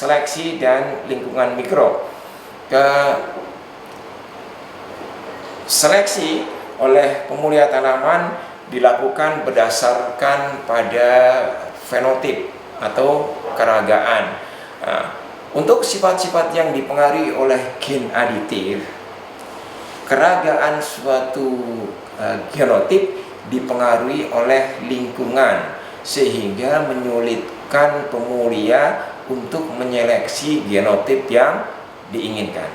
seleksi dan lingkungan mikro. Seleksi oleh pemulia tanaman dilakukan berdasarkan pada fenotip atau keragaan. Untuk sifat-sifat yang dipengaruhi oleh gen aditif, keragaan suatu genotip dipengaruhi oleh lingkungan sehingga menyulitkan pemulia untuk menyeleksi genotip yang diinginkan.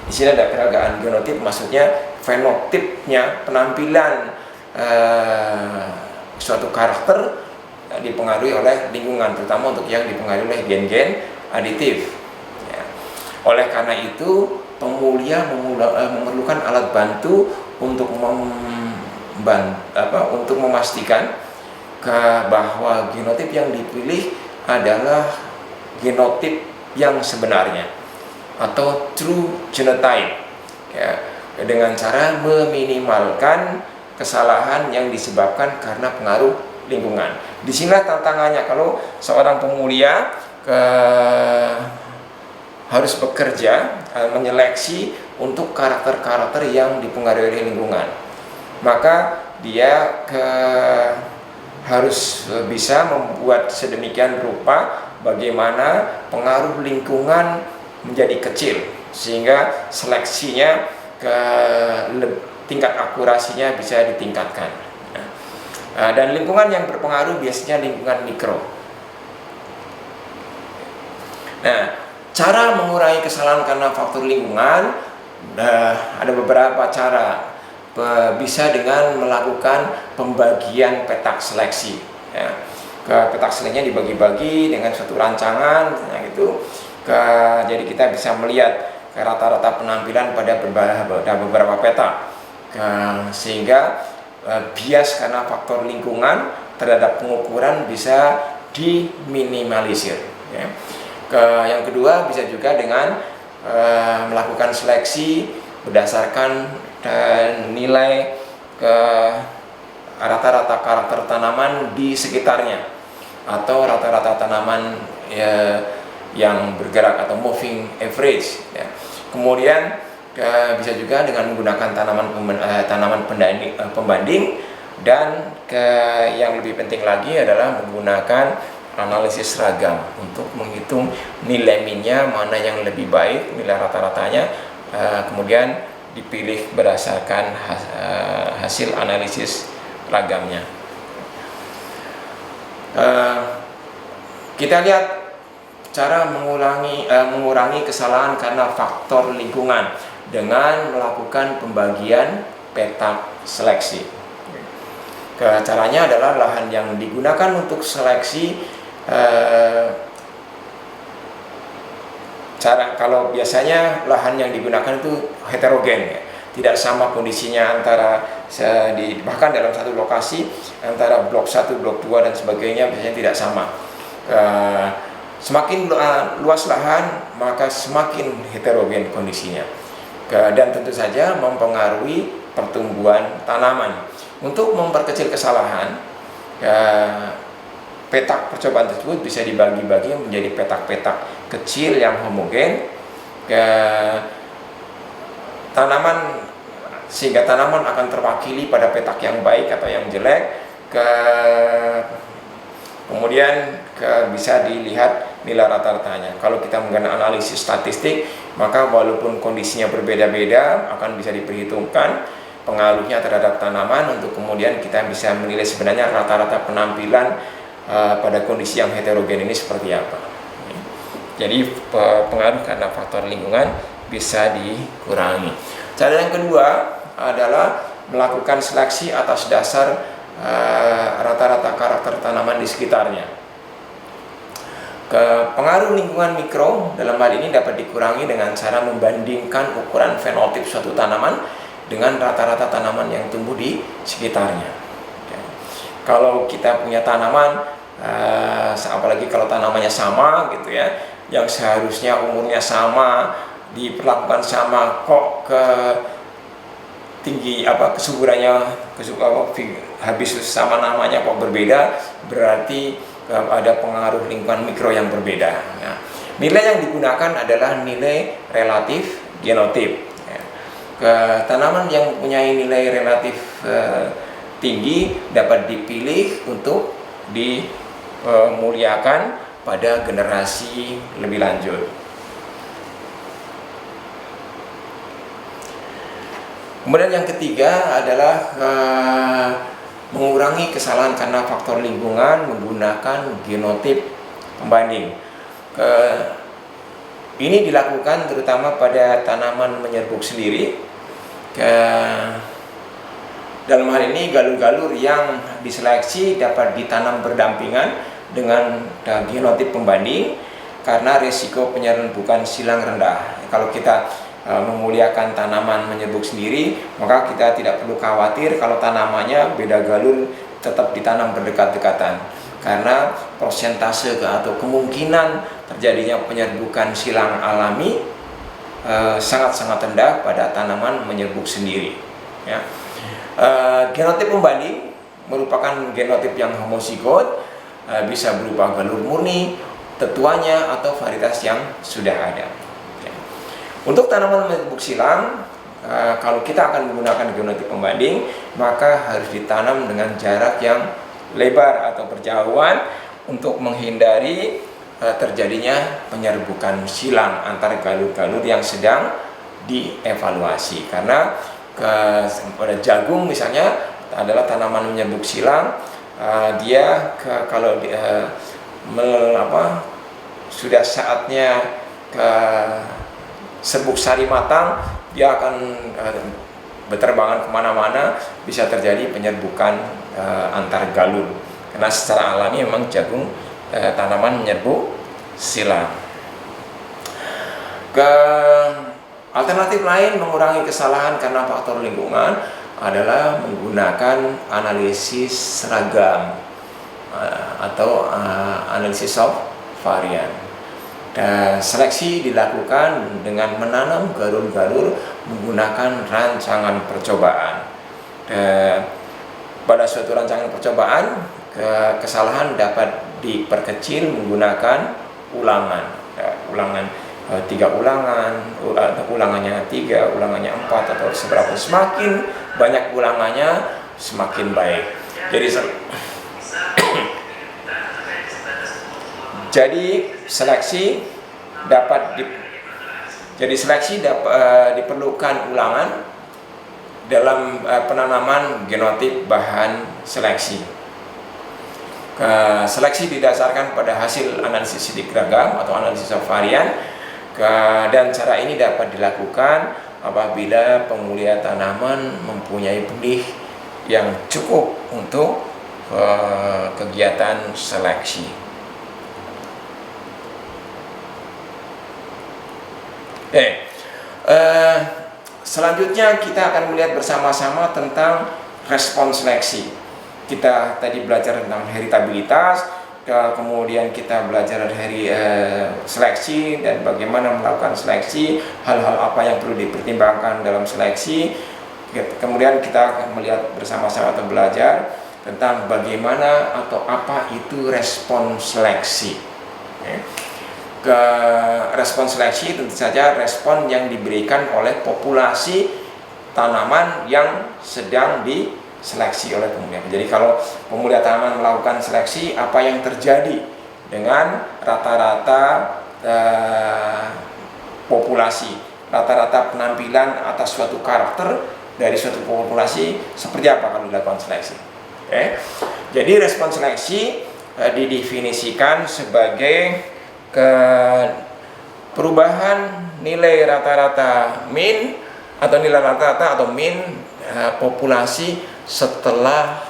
Di sini ada keragaan genotip, maksudnya fenotipnya, penampilan suatu karakter dipengaruhi oleh lingkungan, terutama untuk yang dipengaruhi oleh gen-gen aditif. Oleh karena itu, pemulia memerlukan alat bantu untuk untuk memastikan bahwa genotip yang dipilih adalah genotip yang sebenarnya atau true genotype, dengan cara meminimalkan kesalahan yang disebabkan karena pengaruh lingkungan. Disinilah tantangannya kalau seorang pemulia harus bekerja menyeleksi untuk karakter-karakter yang dipengaruhi oleh lingkungan. Maka dia harus bisa membuat sedemikian rupa bagaimana pengaruh lingkungan menjadi kecil sehingga seleksinya tingkat akurasinya bisa ditingkatkan. Dan lingkungan yang berpengaruh biasanya lingkungan mikro. Nah, cara mengurangi kesalahan karena faktor lingkungan ada beberapa cara. Bisa dengan melakukan pembagian petak seleksi. Petak seleksinya dibagi-bagi dengan suatu rancangan, jadi kita bisa melihat rata-rata penampilan pada beberapa petak, sehingga bias karena faktor lingkungan terhadap pengukuran bisa diminimalisir. Yang kedua bisa juga dengan melakukan seleksi berdasarkan nilai rata-rata karakter tanaman di sekitarnya atau rata-rata tanaman yang bergerak atau moving average. Kemudian bisa juga dengan menggunakan tanaman pembanding, dan yang lebih penting lagi adalah menggunakan analisis seragam untuk menghitung nilai minnya mana yang lebih baik, nilai rata-ratanya, kemudian dipilih berdasarkan hasil analisis ragamnya. Kita lihat cara mengurangi kesalahan karena faktor lingkungan dengan melakukan pembagian petak seleksi. Caranya adalah lahan yang digunakan untuk seleksi, kalau biasanya lahan yang digunakan itu heterogen, tidak sama kondisinya antara bahkan dalam satu lokasi antara blok 1, blok 2 dan sebagainya biasanya tidak sama. Semakin luas lahan maka semakin heterogen kondisinya, dan tentu saja mempengaruhi pertumbuhan tanaman. Untuk memperkecil kesalahan, petak percobaan tersebut bisa dibagi-bagi menjadi petak-petak kecil yang homogen, sehingga tanaman akan terwakili pada petak yang baik atau yang jelek. Kemudian bisa dilihat nilai rata-ratanya. Kalau kita menggunakan analisis statistik, maka walaupun kondisinya berbeda-beda akan bisa diperhitungkan pengaruhnya terhadap tanaman untuk kemudian kita bisa menilai sebenarnya rata-rata penampilan pada kondisi yang heterogen ini seperti apa. Jadi pengaruh karena faktor lingkungan bisa dikurangi. Cara yang kedua adalah melakukan seleksi atas dasar rata-rata karakter tanaman di sekitarnya. Pengaruh lingkungan mikro dalam hal ini dapat dikurangi dengan cara membandingkan ukuran fenotip suatu tanaman dengan rata-rata tanaman yang tumbuh di sekitarnya. Kalau kita punya tanaman, apalagi kalau tanamannya sama yang seharusnya umurnya sama, diperlakukan sama, kok kesuburannya habis sama namanya kok berbeda, berarti ada pengaruh lingkungan mikro yang berbeda. Ya. Nilai yang digunakan adalah nilai relatif genotip. Ya. Tanaman yang mempunyai nilai relatif tinggi dapat dipilih untuk dimuliakan pada generasi lebih lanjut. Kemudian yang ketiga adalah mengurangi kesalahan karena faktor lingkungan menggunakan genotip pembanding. Ini dilakukan terutama pada tanaman menyerbuk sendiri. Dalam hal ini galur-galur yang diseleksi dapat ditanam berdampingan dengan genotip pembanding karena resiko penyerbukan silang rendah. Kalau kita memuliakan tanaman menyerbuk sendiri, maka kita tidak perlu khawatir kalau tanamannya beda galur tetap ditanam berdekat-dekatan, karena persentase atau kemungkinan terjadinya penyerbukan silang alami sangat-sangat rendah pada tanaman menyerbuk sendiri. Ya. Genotip pembanding merupakan genotip yang homozigot, bisa berupa galur murni, tetuanya, atau varietas yang sudah ada. Untuk tanaman menyerbuk silang, kalau kita akan menggunakan genotip pembanding, maka harus ditanam dengan jarak yang lebar atau berjauhan untuk menghindari terjadinya penyerbukan silang antar galur-galur yang sedang dievaluasi. Karena pada jagung misalnya adalah tanaman menyerbuk silang, dia sudah saatnya serbuk sari matang, dia akan berterbangan kemana-mana, bisa terjadi penyerbukan antar galur, karena secara alami memang jagung tanaman menyerbuk silang. Alternatif lain mengurangi kesalahan karena faktor lingkungan adalah menggunakan analisis seragam atau analisis of varian. Dan seleksi dilakukan dengan menanam galur-galur menggunakan rancangan percobaan. Dan pada suatu rancangan percobaan, kesalahan dapat diperkecil menggunakan ulangan. Ulangan 3 ulangan, ulangannya 3, ulangannya 4, atau seberapa. Semakin banyak ulangannya, semakin baik. Jadi seleksi diperlukan ulangan dalam penanaman genotip bahan seleksi. Seleksi didasarkan pada hasil analisis sidik ragam atau analisis varian, dan cara ini dapat dilakukan apabila pemulia tanaman mempunyai benih yang cukup untuk kegiatan seleksi. Selanjutnya kita akan melihat bersama-sama tentang respon seleksi. Kita tadi belajar tentang heritabilitas, kemudian kita belajar dari seleksi dan bagaimana melakukan seleksi, hal-hal apa yang perlu dipertimbangkan dalam seleksi. Kemudian kita akan melihat bersama-sama atau belajar tentang bagaimana atau apa itu respon seleksi. Respon seleksi tentu saja respon yang diberikan oleh populasi tanaman yang sedang diseleksi oleh pemulia. Jadi kalau pemulia tanaman melakukan seleksi, apa yang terjadi dengan rata-rata populasi, rata-rata penampilan atas suatu karakter dari suatu populasi, seperti apa kalau dilakukan seleksi. Jadi respon seleksi didefinisikan sebagai perubahan nilai rata-rata min atau nilai rata-rata atau min populasi setelah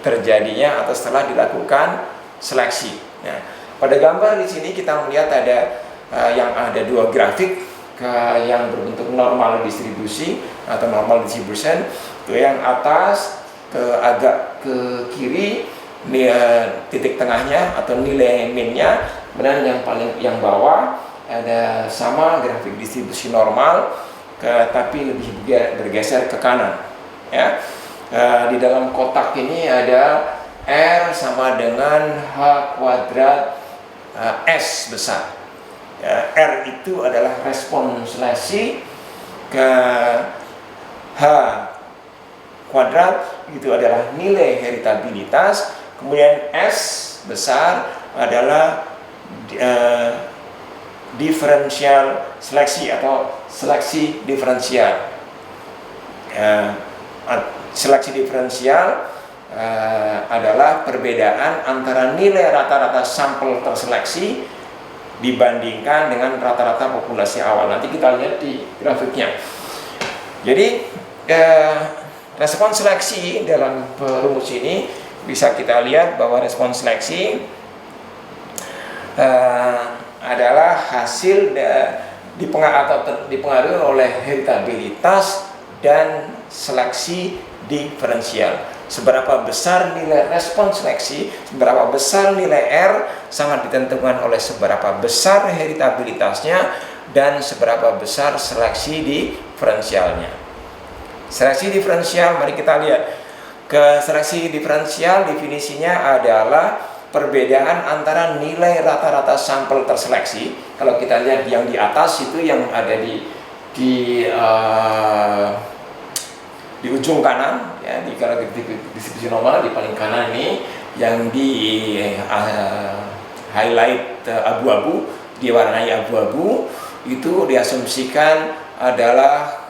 terjadinya atau setelah dilakukan seleksi. Nah, pada gambar di sini kita melihat ada dua grafik yang berbentuk normal distribusi atau normal distribution. Yang atas agak ke kiri titik tengahnya atau nilai minnya, kemudian yang bawah ada sama grafik distribusi normal, tapi lebih bergeser ke kanan. Ya, di dalam kotak ini ada R sama dengan H kuadrat S besar. Ya, R itu adalah respons seleksi, ke H kuadrat itu adalah nilai heritabilitas, kemudian S besar adalah diferensial seleksi atau seleksi diferensial. Seleksi diferensial adalah perbedaan antara nilai rata-rata sampel terseleksi dibandingkan dengan rata-rata populasi awal. Nanti kita lihat di grafiknya. Jadi respons seleksi dalam rumus ini bisa kita lihat bahwa respons seleksi adalah hasil dipengaruhi oleh heritabilitas dan seleksi diferensial. Seberapa besar nilai respons seleksi, seberapa besar nilai R sangat ditentukan oleh seberapa besar heritabilitasnya dan seberapa besar seleksi diferensialnya. Seleksi diferensial, mari kita lihat. Seleksi diferensial definisinya adalah perbedaan antara nilai rata-rata sampel terseleksi. Kalau kita lihat yang di atas itu yang ada di ujung kanan, ya, kalau di distribusi normal di paling kanan ini yang di highlight abu-abu, diwarnai abu-abu, itu diasumsikan adalah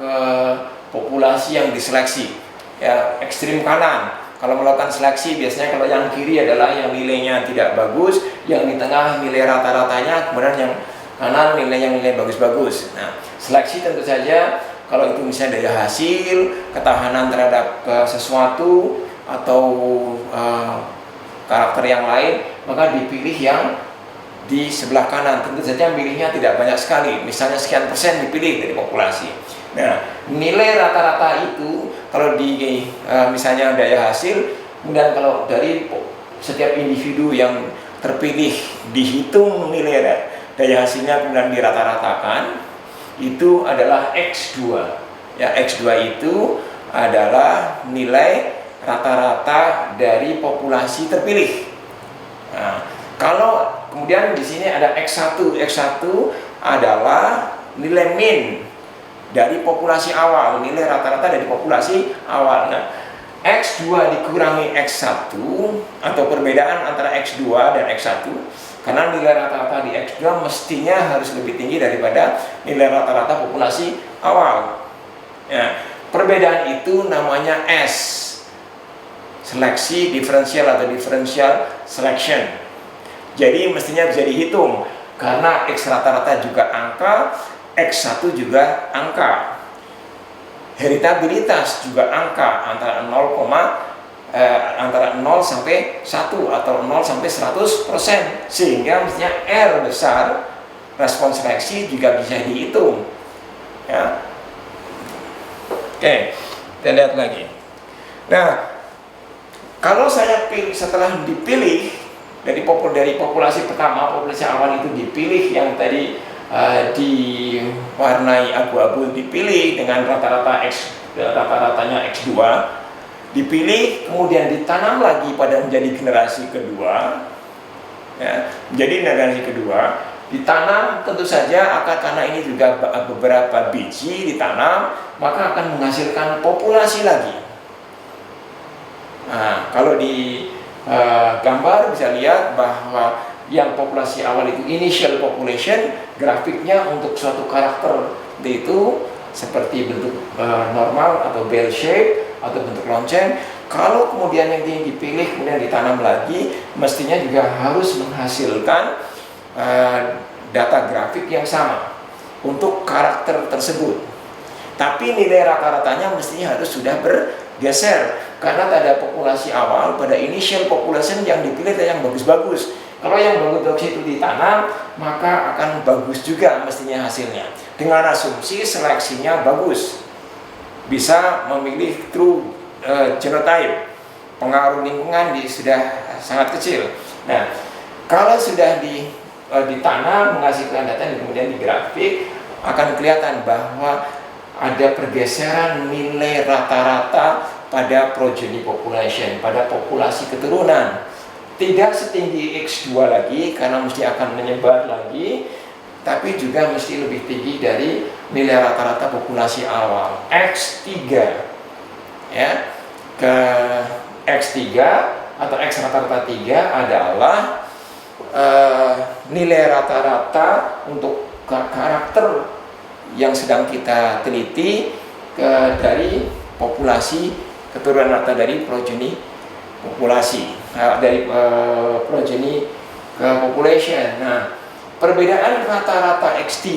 populasi yang diseleksi, ya, ekstrim kanan. Kalau melakukan seleksi biasanya kalau yang kiri adalah yang nilainya tidak bagus, yang di tengah nilai rata-ratanya, kemudian yang kanan nilai bagus-bagus. Nah, seleksi tentu saja kalau itu misalnya dari hasil, ketahanan terhadap sesuatu atau karakter yang lain, maka dipilih yang di sebelah kanan. Tentu saja pilihnya tidak banyak sekali, misalnya sekian persen dipilih dari populasi. Nah, nilai rata-rata itu kalau di misalnya daya hasil, kemudian kalau dari setiap individu yang terpilih dihitung nilai daya hasilnya kemudian dirata-ratakan, itu adalah X2. Ya, X2 itu adalah nilai rata-rata dari populasi terpilih. Nah, kalau kemudian di sini ada X1. X1 adalah nilai min dari populasi awal, nilai rata-rata dari populasi awal. Nah, X2 dikurangi X1 atau perbedaan antara X2 dan X1, karena nilai rata-rata di X2 mestinya harus lebih tinggi daripada nilai rata-rata populasi awal. Ya, perbedaan itu namanya S, seleksi diferensial atau differential selection. Jadi mestinya bisa dihitung karena X rata-rata juga angka, X1 juga angka, heritabilitas juga angka antara 0 sampai 1 atau 0 sampai 100%, sehingga mestinya R besar respons seleksi juga bisa dihitung, ya. Oke, kita lihat lagi. Nah, kalau saya pilih, setelah dipilih dari populasi pertama, populasi awal itu dipilih yang tadi diwarnai abu-abu, dipilih dengan rata-ratanya X2, dipilih kemudian ditanam lagi pada menjadi generasi kedua, ya, menjadi generasi kedua ditanam, tentu saja karena ini juga beberapa biji ditanam, maka akan menghasilkan populasi lagi. Nah, kalau di gambar bisa lihat bahwa yang populasi awal itu initial population, grafiknya untuk suatu karakter itu seperti bentuk normal atau bell shape atau bentuk lonceng. Kalau kemudian yang dipilih kemudian ditanam lagi, mestinya juga harus menghasilkan data grafik yang sama untuk karakter tersebut. Tapi nilai rata-ratanya mestinya harus sudah bergeser, karena pada populasi awal, pada initial population yang dipilih adalah yang bagus-bagus. Kalau yang bagus-bagus itu ditanam, maka akan bagus juga mestinya hasilnya. Dengan asumsi seleksinya bagus, bisa memilih true genotype, pengaruh lingkungan sudah sangat kecil. Nah, kalau sudah ditanam menghasilkan data dan kemudian di grafik, akan kelihatan bahwa ada pergeseran nilai rata-rata pada progeny population, pada populasi keturunan. Tidak setinggi X2 lagi karena mesti akan menyebar lagi, tapi juga mesti lebih tinggi dari nilai rata-rata populasi awal X3 ya. Ke X3 atau X rata-rata 3 adalah nilai rata-rata untuk karakter yang sedang kita teliti dari populasi keturunan atau dari progeny populasi, dari progeny ke population. Nah, perbedaan rata-rata X3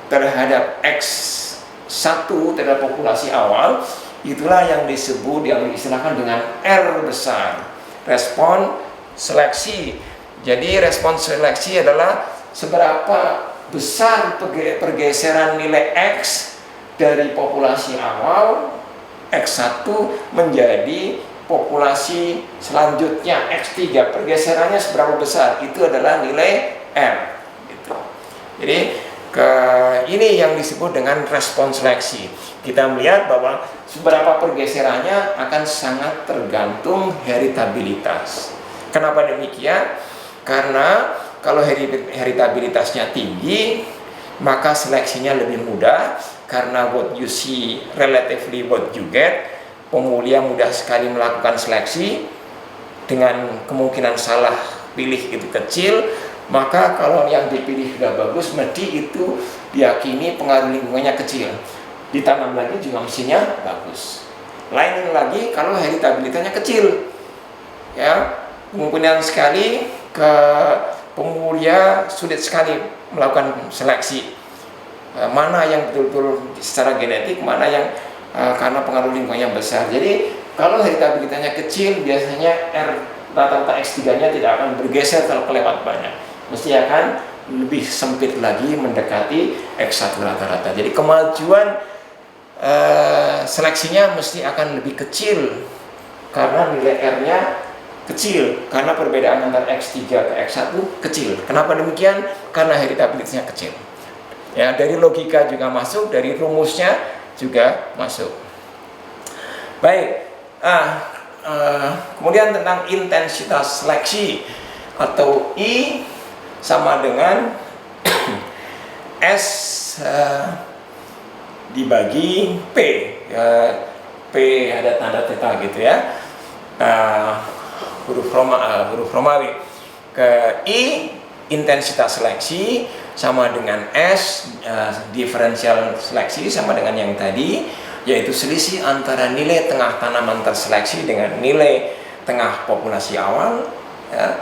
terhadap X1 terhadap populasi awal, itulah yang disebut, yang diistilahkan dengan R besar, respon seleksi. Jadi respon seleksi adalah seberapa besar pergeseran nilai X dari populasi awal X1 menjadi populasi selanjutnya X3, pergeserannya seberapa besar, itu adalah nilai R gitu. Jadi ini yang disebut dengan respon seleksi. Kita melihat bahwa seberapa pergeserannya akan sangat tergantung heritabilitas. Kenapa demikian? Karena kalau heritabilitasnya tinggi, maka seleksinya lebih mudah, karena what you see relatively what you get. Pemulia mudah sekali melakukan seleksi dengan kemungkinan salah pilih itu kecil. Maka kalau yang dipilih sudah bagus, mesti itu diyakini pengaruh lingkungannya kecil. Ditanam lagi juga mestinya bagus. Lain lagi kalau heritabilitasnya kecil, ya, kemungkinan sekali ke pemulia sulit sekali melakukan seleksi mana yang betul-betul secara genetik, mana yang karena pengaruh lingkungan yang besar. Jadi kalau heritabilitasnya kecil, biasanya R rata-rata X3-nya tidak akan bergeser kalau kelewat banyak, mesti akan lebih sempit lagi mendekati X1 rata-rata. Jadi kemajuan seleksinya mesti akan lebih kecil karena nilai R-nya kecil, karena perbedaan antara X3 ke X1 kecil. Kenapa demikian? Karena heritabilitasnya kecil. Ya, dari logika juga masuk, dari rumusnya juga masuk. Baik, kemudian tentang intensitas seleksi atau I sama dengan S dibagi P. P ada tanda theta gitu ya. Huruf Romawi. Ke I intensitas seleksi sama dengan S diferensial seleksi sama dengan yang tadi, yaitu selisih antara nilai tengah tanaman terseleksi dengan nilai tengah populasi awal, ya,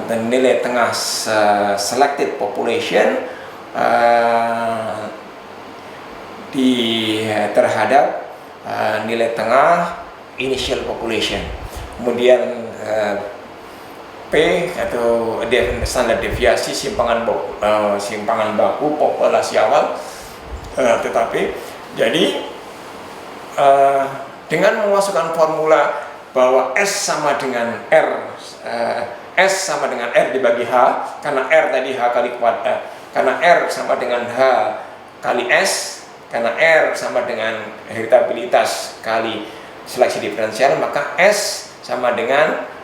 dan nilai tengah selected population terhadap nilai tengah initial population. Kemudian P atau standar deviasi simpangan baku populasi awal. Tetapi jadi dengan memasukkan formula bahwa S sama dengan R, S sama dengan R dibagi H, karena R tadi H kali kuadrat, karena R sama dengan H kali S, karena R sama dengan heritabilitas kali seleksi diferensial, maka S sama dengan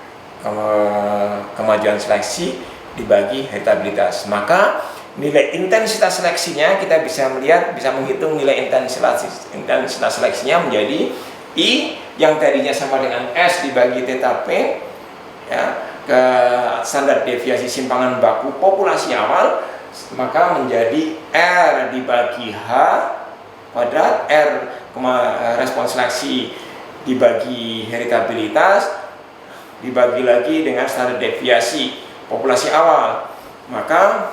kemajuan seleksi dibagi heritabilitas. Maka nilai intensitas seleksinya kita bisa melihat, bisa menghitung nilai intensitas seleksinya menjadi I yang tadinya sama dengan S dibagi theta P, ya, ke standar deviasi simpangan baku populasi awal, maka menjadi R dibagi H kuadrat, R respon seleksi dibagi heritabilitas dibagi lagi dengan standar deviasi populasi awal, maka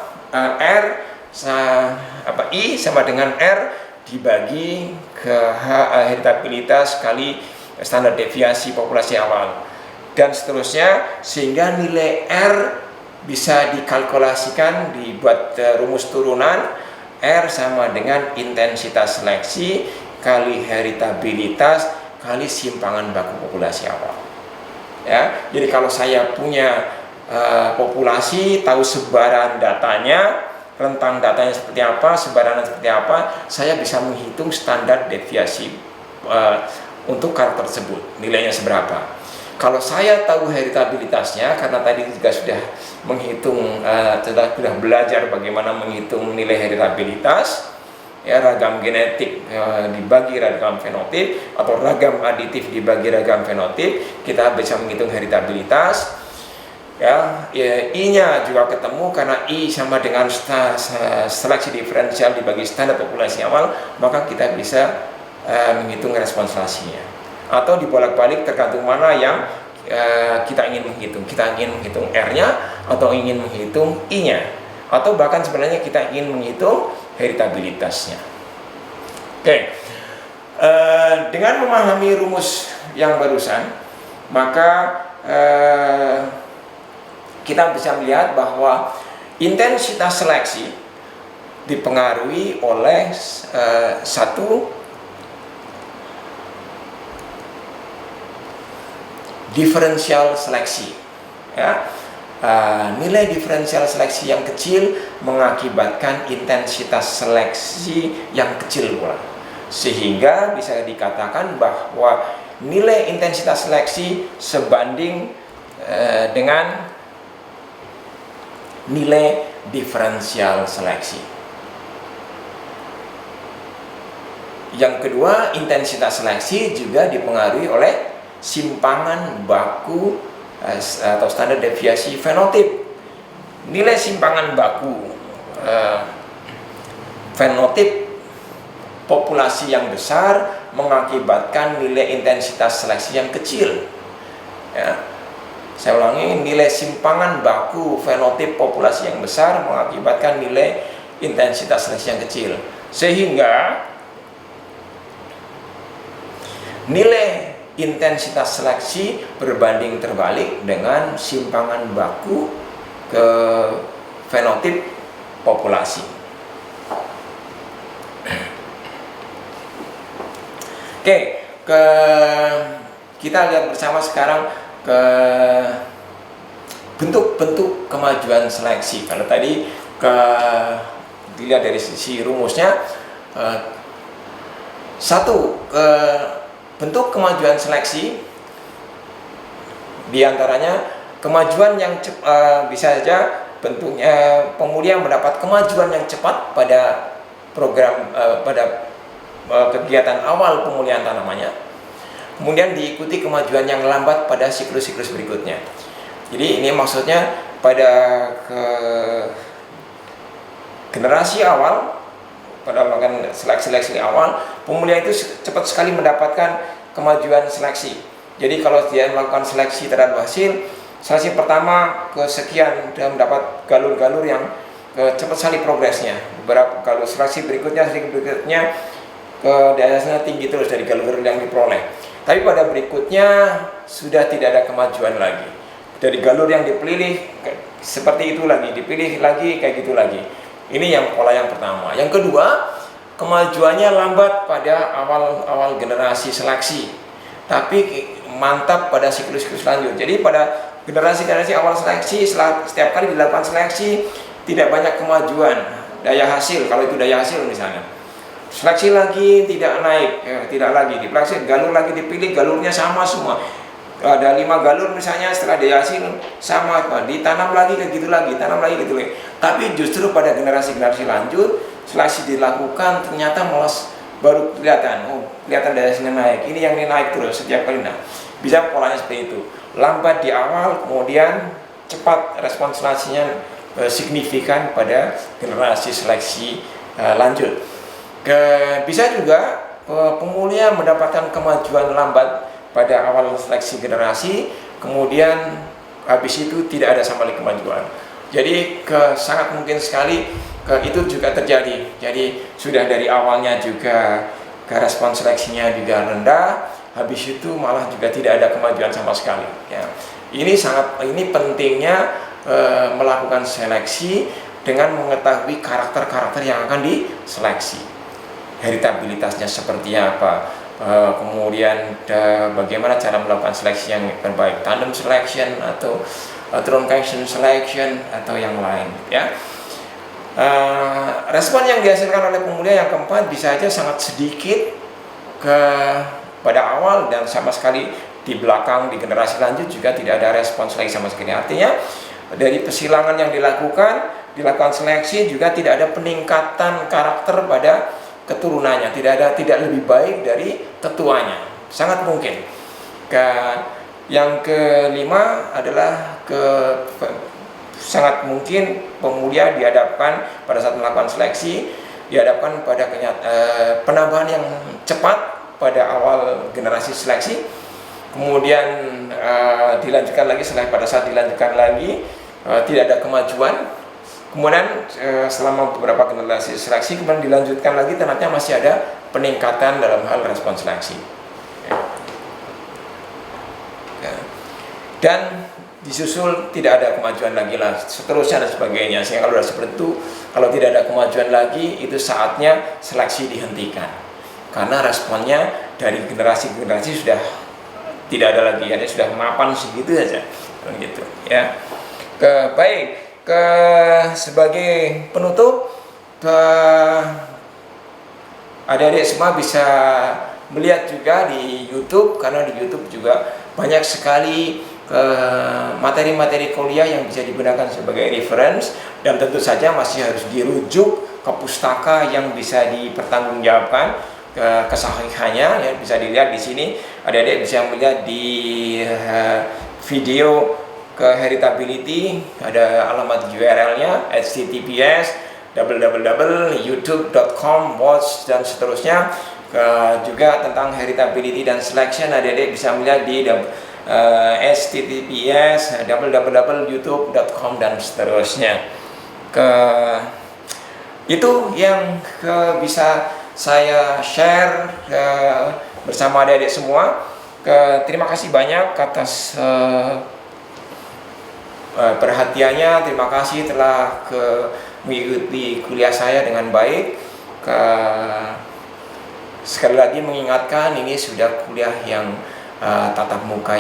I sama dengan R dibagi ke heritabilitas kali standar deviasi populasi awal, dan seterusnya, sehingga nilai R bisa dikalkulasikan, dibuat rumus turunan. R sama dengan intensitas seleksi kali heritabilitas kali simpangan baku populasi awal. Ya, jadi kalau saya punya populasi, tahu sebaran datanya, rentang datanya seperti apa, sebarannya seperti apa, saya bisa menghitung standar deviasi untuk karakter tersebut, nilainya seberapa. Kalau saya tahu heritabilitasnya, karena tadi juga sudah menghitung, sudah belajar bagaimana menghitung nilai heritabilitas, ya, ragam genetik dibagi ragam fenotip, atau ragam aditif dibagi ragam fenotip, kita bisa menghitung heritabilitas. Ya, I-nya juga ketemu karena I sama dengan seleksi diferensial dibagi standar populasi awal, maka kita bisa menghitung respons relasinya. Atau dibolak-balik tergantung mana yang kita ingin menghitung. Kita ingin menghitung R-nya atau ingin menghitung I-nya, atau bahkan sebenarnya kita ingin menghitung heritabilitasnya. Oke, dengan memahami rumus yang barusan, maka kita bisa melihat bahwa intensitas seleksi dipengaruhi oleh satu diferensial seleksi, ya. Nilai diferensial seleksi yang kecil mengakibatkan intensitas seleksi yang kecil pula, sehingga bisa dikatakan bahwa nilai intensitas seleksi sebanding dengan nilai diferensial seleksi. Yang kedua, intensitas seleksi juga dipengaruhi oleh simpangan baku atau standar deviasi fenotip. Nilai simpangan baku fenotip populasi yang besar mengakibatkan nilai intensitas seleksi yang kecil, ya. Saya ulangi, nilai simpangan baku fenotip populasi yang besar mengakibatkan nilai intensitas seleksi yang kecil, sehingga nilai intensitas seleksi berbanding terbalik dengan simpangan baku ke fenotip populasi. Oke, kita lihat bersama sekarang ke bentuk-bentuk kemajuan seleksi. Kalau tadi dilihat dari sisi rumusnya, bentuk kemajuan seleksi diantaranya kemajuan yang bisa saja bentuknya pemuda yang mendapat kemajuan yang cepat pada program pada kegiatan awal pemulihan tanamannya, kemudian diikuti kemajuan yang lambat pada siklus-siklus berikutnya. Jadi ini maksudnya pada generasi awal, pada melakukan seleksi awal, pemulihan itu cepat sekali mendapatkan kemajuan seleksi. Jadi kalau dia melakukan seleksi terhadap hasil, seleksi pertama kesekian dia mendapat galur-galur yang cepat sekali progresnya. Beberapa galur seleksi berikutnya daerahnya tinggi terus dari galur-galur yang diperoleh. Tapi pada berikutnya sudah tidak ada kemajuan lagi. Dari galur yang dipilih seperti itu lagi, dipilih lagi kayak gitu lagi. Ini yang pola yang pertama. Yang kedua, kemajuannya lambat pada awal generasi seleksi, tapi mantap pada siklus-siklus lanjut. Jadi pada generasi awal seleksi, setiap kali dilakukan seleksi tidak banyak kemajuan daya hasil. Kalau itu daya hasil misalnya, seleksi lagi tidak naik, tidak lagi dipelajari, galur lagi dipilih, galurnya sama semua. Ada 5 galur misalnya, setelah daya hasil sama, ditanam lagi kayak gitu lagi, tanam lagi gitu lagi. Tapi justru pada generasi lanjut, seleksi dilakukan ternyata malah baru kelihatan, kelihatan daya hasilnya naik. Ini yang naik terus setiap kali. Nah, bisa polanya seperti itu. Lambat di awal, kemudian cepat respons seleksinya signifikan pada generasi seleksi lanjut. Bisa juga pemulia mendapatkan kemajuan lambat pada awal seleksi generasi, kemudian habis itu tidak ada sama sekali kemajuan. Jadi sangat mungkin sekali itu juga terjadi. Jadi sudah dari awalnya juga respons seleksinya juga rendah, habis itu malah juga tidak ada kemajuan sama sekali. Ya. Ini pentingnya melakukan seleksi dengan mengetahui karakter-karakter yang akan diseleksi. Heritabilitasnya seperti apa, kemudian bagaimana cara melakukan seleksi yang terbaik, tandem selection atau truncation selection atau yang lain, ya. Respon yang dihasilkan oleh pemulihan yang keempat bisa saja sangat sedikit pada awal dan sama sekali di belakang, di generasi lanjut juga tidak ada respons lagi sama sekali. Artinya dari persilangan yang dilakukan seleksi juga tidak ada peningkatan karakter pada keturunannya, tidak lebih baik dari tetuanya, sangat mungkin. Yang kelima adalah sangat mungkin pemulia dihadapkan pada saat melakukan seleksi, dihadapkan pada penambahan yang cepat pada awal generasi seleksi, kemudian dilanjutkan lagi. Pada saat dilanjutkan lagi tidak ada kemajuan, kemudian selama beberapa generasi seleksi kemudian dilanjutkan lagi, ternyata masih ada peningkatan dalam hal respon seleksi, dan disusul tidak ada kemajuan lagi lah, seterusnya dan sebagainya. Sehingga kalau sudah seperti itu, kalau tidak ada kemajuan lagi, itu saatnya seleksi dihentikan, karena responnya dari generasi ke generasi sudah tidak ada lagi, hanya sudah mapan segitu saja, gitu ya. Sebagai penutup, adik-adik semua bisa melihat juga di YouTube, karena di YouTube juga banyak sekali materi-materi kuliah yang bisa digunakan sebagai reference, dan tentu saja masih harus dirujuk ke pustaka yang bisa dipertanggungjawabkan kesahihannya. Ya, bisa dilihat di sini, adik-adik bisa melihat di video ke Heritability, ada alamat URL-nya https://youtube.com watch dan seterusnya. Juga tentang heritability dan selection, adik-adik bisa melihat di https://youtube.com dan seterusnya. Itu yang bisa saya share bersama adik-adik semua. Terima kasih banyak atas perhatiannya. Terima kasih telah mengikuti kuliah saya dengan baik. Sekali lagi mengingatkan, ini sudah kuliah yang tatap muka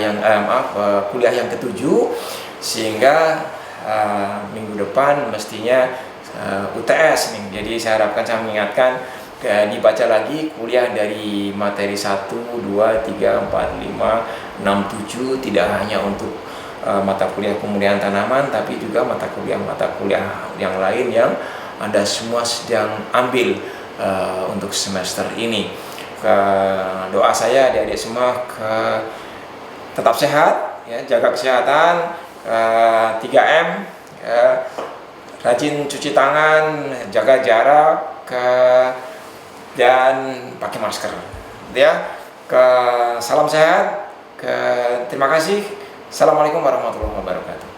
kuliah yang ke-7, sehingga minggu depan mestinya UTS nih. Jadi saya harapkan, saya mengingatkan, dibaca lagi kuliah dari materi 1, 2, 3, 4, 5, 6, 7, tidak hanya untuk mata kuliah pemulihan tanaman, tapi juga mata kuliah yang lain yang Anda semua sedang ambil untuk semester ini. Doa saya adik-adik semua tetap sehat, ya, jaga kesehatan, 3M, rajin cuci tangan, jaga jarak, dan pakai masker, ya. Salam sehat, terima kasih. Assalamualaikum warahmatullahi wabarakatuh.